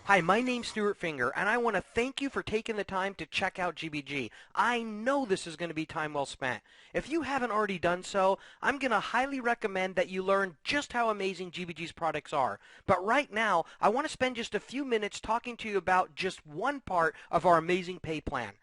Hi, my name's Stuart Finger, and I want to thank you for taking the time to check out GBG. I know this is going to be time well spent. If you haven't already done so, I'm going to highly recommend that you learn just how amazing GBG's products are. But right now, I want to spend just a few minutes talking to you about just one part of our amazing pay plan.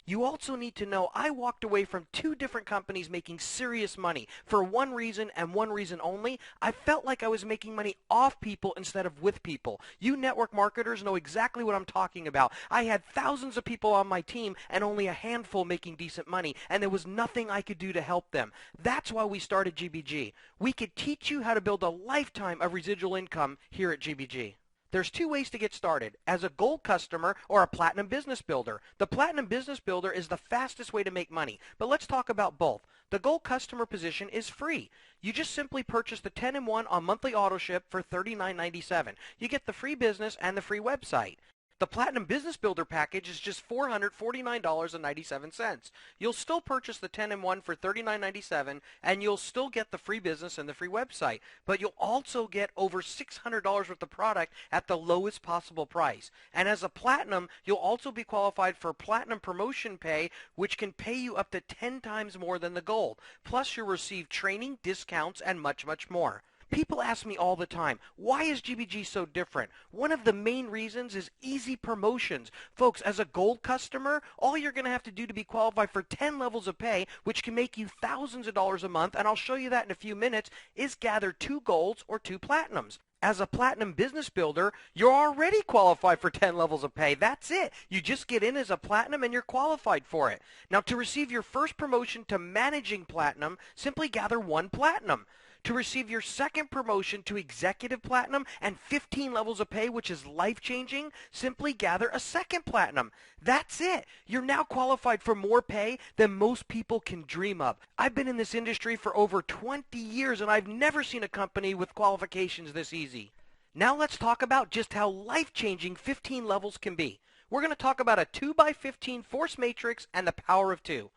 You also need to know I walked away from two different companies making serious money for one reason and one reason only. I felt like I was making money off people instead of with people. You network marketers know exactly what I'm talking about. I had thousands of people on my team and only a handful making decent money, and there was nothing I could do to help them. That's why we started GBG. We could teach you how to build a lifetime of residual income here at GBG. There's two ways to get started, as a gold customer or a platinum business builder. The platinum business builder is the fastest way to make money, but let's talk about both. The gold customer position is free. You just simply purchase the 10-in-1 on monthly auto ship for $39.97. You get the free business and the free website. The Platinum Business Builder package is just $449.97. You'll still purchase the 10-in-1 for $39.97, and you'll still get the free business and the free website. But you'll also get over $600 worth of product at the lowest possible price. And as a Platinum, you'll also be qualified for Platinum Promotion Pay, which can pay you up to 10 times more than the Gold. Plus, you'll receive training, discounts, and much, much more. People ask me all the time, why is GBG so different? One of the main reasons is easy promotions. Folks, as a gold customer, all you're going to have to do to be qualified for 10 levels of pay, which can make you thousands of dollars a month, and I'll show you that in a few minutes, is gather 2 golds or 2 platinums. As a platinum business builder, you're already qualified for 10 levels of pay. That's it. You just get in as a platinum and you're qualified for it. Now, to receive your first promotion to managing platinum, simply gather 1 platinum. To receive your second promotion to executive platinum and 15 levels of pay, which is life-changing, simply gather a second platinum. That's it. You're now qualified for more pay than most people can dream of. I've been in this industry for over 20 years, and I've never seen a company with qualifications this easy. Now let's talk about just how life-changing 15 levels can be. We're going to talk about a 2x15 force matrix and the power of 2.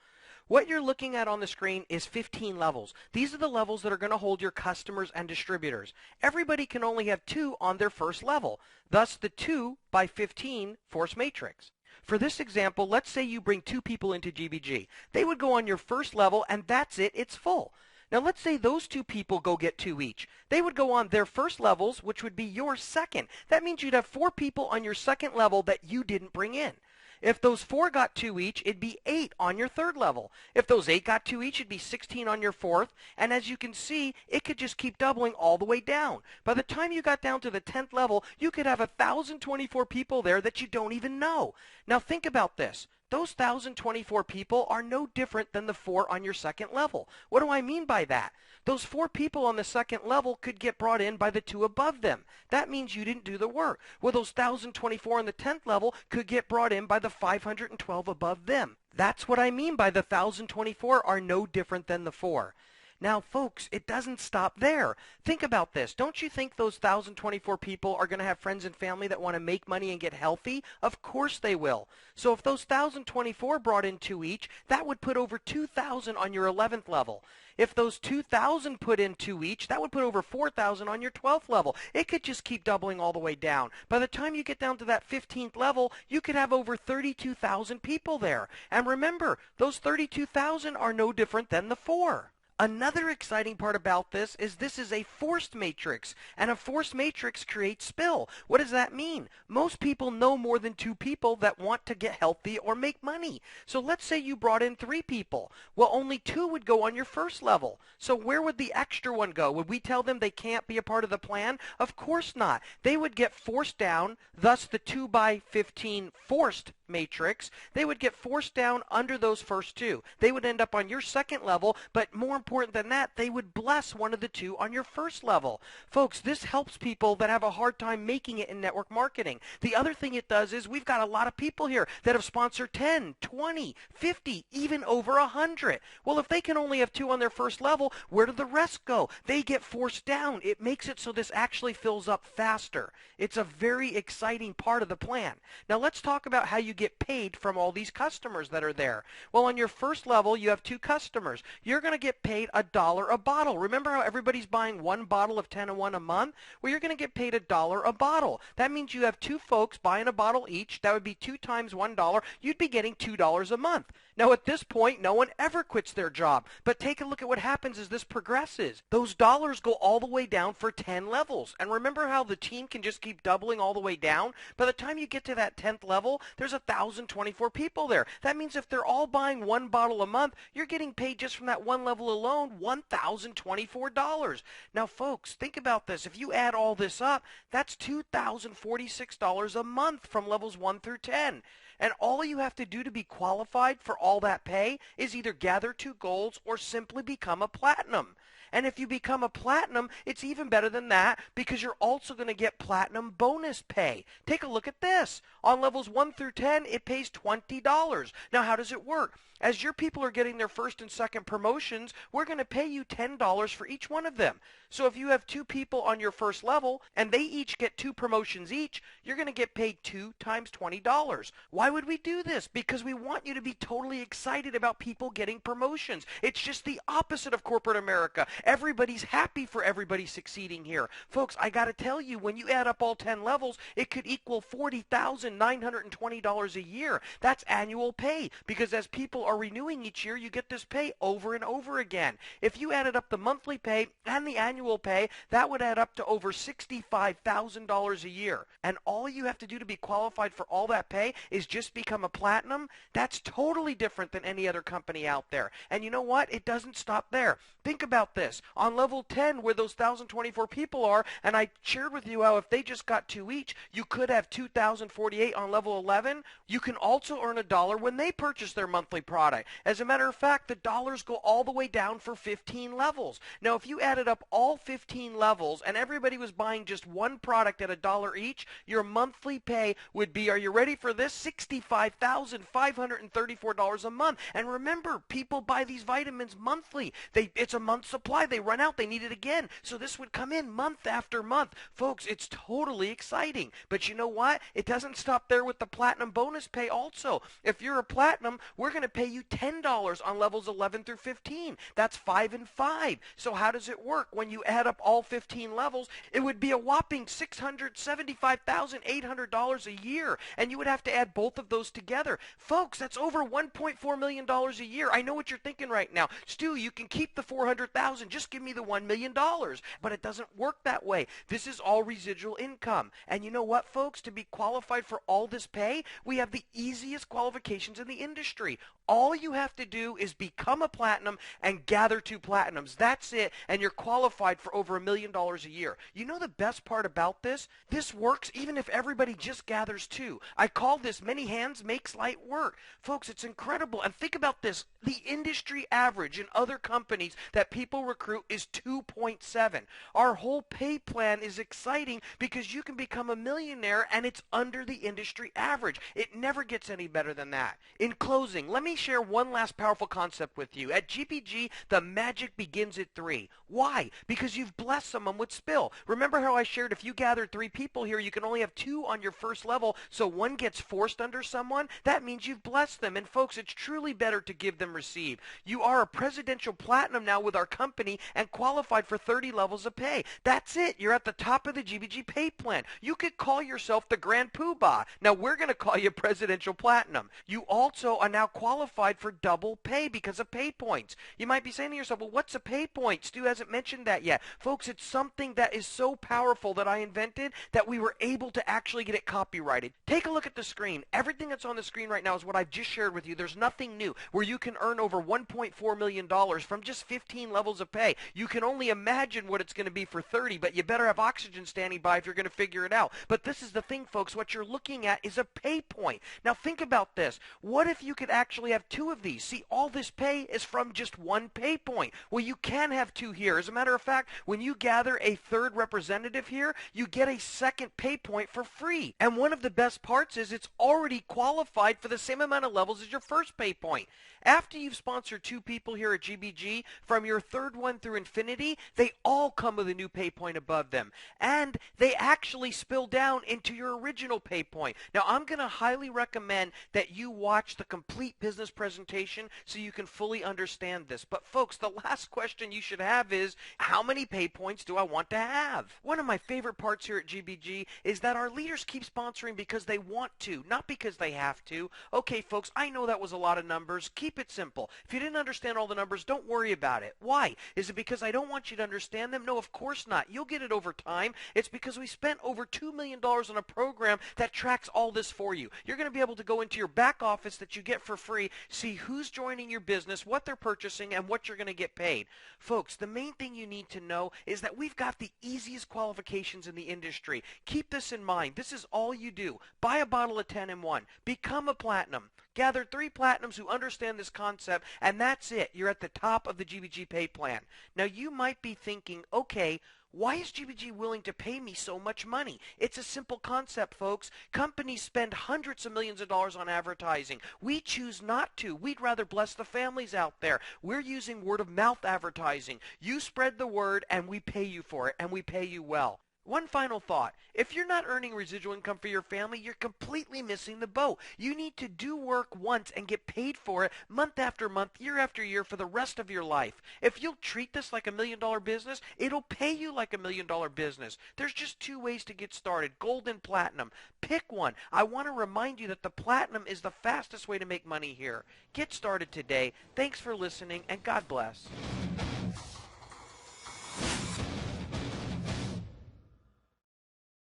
What you're looking at on the screen is 15 levels. These are the levels that are going to hold your customers and distributors. Everybody can only have 2 on their first level, thus the 2x15 force matrix. For this example, let's say you bring 2 people into GBG. They would go on your first level, and that's it, it's full. Now let's say those 2 people go get 2 each. They would go on their first levels, which would be your second. That means you'd have 4 people on your second level that you didn't bring in. If those 4 got 2 each, it'd be 8 on your third level. If those 8 got 2 each, it'd be 16 on your fourth. And as you can see, it could just keep doubling all the way down. By the time you got down to the 10th level, you could have 1,024 people there that you don't even know. Now think about this. Those 1,024 people are no different than the 4 on your second level. What do I mean by that? Those 4 people on the second level could get brought in by the 2 above them. That means you didn't do the work. Well, those 1,024 on the 10th level could get brought in by the 512 above them. That's what I mean by the 1,024 are no different than the 4. Now, folks, it doesn't stop there. Think about this. Don't you think those 1,024 people are going to have friends and family that want to make money and get healthy? Of course they will. So if those 1,024 brought in 2 each, that would put over 2,000 on your 11th level. If those 2,000 put in 2 each, that would put over 4,000 on your 12th level. It could just keep doubling all the way down. By the time you get down to that 15th level, you could have over 32,000 people there. And remember, those 32,000 are no different than the 4. Another exciting part about this is a forced matrix, and a forced matrix creates spill. What does that mean? Most people know more than 2 people that want to get healthy or make money. So let's say you brought in 3 people. Well, only 2 would go on your first level. So where would the extra one go? Would we tell them they can't be a part of the plan? Of course not. They would get forced down, thus the 2x15 forced matrix. They would get forced down under those first 2. They would end up on your second level, but more important than that, they would bless one of the 2 on your first level. Folks, this helps people that have a hard time making it in network marketing. The other thing it does is we've got a lot of people here that have sponsored 10, 20, 50, even over 100. Well, if they can only have 2 on their first level, where do the rest go? They get forced down. It makes it so this actually fills up faster. It's a very exciting part of the plan. Now let's talk about how you get paid from all these customers that are there. Well, on your first level, you have 2 customers. You're going to get paid paid $1 a bottle. Remember how everybody's buying one bottle of 10-in-1 a month? Well, you're going to get paid $1 a bottle. That means you have two folks buying a bottle each. That would be 2 times $1. You'd be getting $2 a month. Now, at this point, no one ever quits their job. But take a look at what happens as this progresses. Those dollars go all the way down for 10 levels. And remember how the team can just keep doubling all the way down? By the time you get to that 10th level, there's 1,024 people there. That means if they're all buying one bottle a month, you're getting paid just from that one level alone $1,024. Now, folks, think about this. If you add all this up, that's $2,046 a month from levels 1 through 10. And all you have to do to be qualified for all that pay is either gather 2 golds or simply become a platinum. And if you become a platinum, it's even better than that because you're also going to get platinum bonus pay. Take a look at this. On levels 1 through 10, it pays $20. Now, how does it work? As your people are getting their first and second promotions, we're going to pay you $10 for each one of them. So if you have 2 people on your first level and they each get 2 promotions each, you're going to get paid 2 times $20. Why would we do this? Because we want you to be totally excited about people getting promotions. It's just the opposite of corporate America. Everybody's happy for everybody succeeding here. Folks, I got to tell you, when you add up all 10 levels, it could equal $40,920 a year. That's annual pay because as people are renewing each year, you get this pay over and over again. If you added up the monthly pay and the annual pay, that would add up to over $65,000 a year. And all you have to do to be qualified for all that pay is just become a platinum. That's totally different than any other company out there. And you know what? It doesn't stop there. Think about this. On level 10, where those 1,024 people are, and I shared with you how if they just got 2 each, you could have 2,048 on level 11. You can also earn $1 when they purchase their monthly product. As a matter of fact, the dollars go all the way down for 15 levels. Now, if you added up all 15 levels and everybody was buying just one product at $1 each, your monthly pay would be, are you ready for this? $65,534 a month. And remember, people buy these vitamins monthly. It's a month supply. They run out. They need it again. So this would come in month after month. Folks, it's totally exciting. But you know what? It doesn't stop there with the platinum bonus pay also. If you're a platinum, we're going to pay you $10 on levels 11 through 15. That's 5 and 5. So how does it work? When you add up all 15 levels, it would be a whopping $675,800 a year. And you would have to add both of those together. Folks, that's over $1.4 million a year. I know what you're thinking right now. Stu, you can keep the $400,000. Just give me the $1 million. But it doesn't work that way. This is all residual income. And you know what, folks? To be qualified for all this pay, we have the easiest qualifications in the industry. All you have to do is become a platinum and gather 2 platinums. That's it, and you're qualified for over $1 million a year. You know the best part about this? This works even if everybody just gathers 2. I call this many hands makes light work. Folks, it's incredible. And think about this. The industry average in other companies that people recruit is 2.7. Our whole pay plan is exciting because you can become a millionaire and it's under the industry average. It never gets any better than that. In closing, let me share one last powerful concept with you. At GBG, the magic begins at 3. Why? Because you've blessed someone with spill. Remember how I shared if you gathered 3 people here, you can only have 2 on your first level, so one gets forced under someone? That means you've blessed them. And folks, it's truly better to give than receive. You are a presidential platinum now with our company and qualified for 30 levels of pay. That's it. You're at the top of the GBG pay plan. You could call yourself the Grand Poobah. Now, we're going to call you presidential platinum. You also are now qualified for double pay because of pay points. You might be saying to yourself, well, what's a pay point? Stu hasn't mentioned that yet. Folks, it's something that is so powerful that I invented that we were able to actually get it copyrighted. Take a look at the screen. Everything that's on the screen right now is what I've just shared with you. There's nothing new where you can earn over $1.4 million from just 15 levels of pay. You can only imagine what it's going to be for 30, but you better have oxygen standing by if you're going to figure it out. But this is the thing, folks. What you're looking at is a pay point. Now, think about this. What if you could actually have 2 of these? See, all this pay is from just one pay point. Well, you can have 2 here. As a matter of fact, when you gather a 3rd representative here, you get a 2nd pay point for free. And one of the best parts is it's already qualified for the same amount of levels as your first pay point. After you've sponsored 2 people here at GBG, from your 3rd 1 through infinity, they all come with a new pay point above them. And they actually spill down into your original pay point. Now, I'm going to highly recommend that you watch the complete business presentation so you can fully understand this. But folks, the last question you should have is, how many pay points do I want to have? One of my favorite parts here at GBG is that our leaders keep sponsoring because they want to, not because they have to. Okay, folks, I know that was a lot of numbers. Keep it simple. If you didn't understand all the numbers, don't worry about it. Why? Is it because I don't want you to understand them? No, of course not. You'll get it over time. It's because we spent over $2 million on a program that tracks all this for you. You're going to be able to go into your back office that you get for free, see who's joining your business, what they're purchasing, and what you're going to get paid. Folks, the main thing you need to know is that we've got the easiest qualifications in the industry. Keep this in mind. This is all you do. Buy a bottle of 10-in-1. Become a platinum. Gather 3 platinums who understand this concept, and that's it. You're at the top of the GBG pay plan. Now, you might be thinking, okay, why is GBG willing to pay me so much money? It's a simple concept, folks. Companies spend hundreds of millions of dollars on advertising. We choose not to. We'd rather bless the families out there. We're using word-of-mouth advertising. You spread the word, and we pay you for it, and we pay you well. One final thought. If you're not earning residual income for your family, you're completely missing the boat. You need to do work once and get paid for it month after month, year after year for the rest of your life. If you'll treat this like $1 million business, it'll pay you like $1 million business. There's just 2 ways to get started, gold and platinum. Pick one. I want to remind you that the platinum is the fastest way to make money here. Get started today. Thanks for listening, and God bless.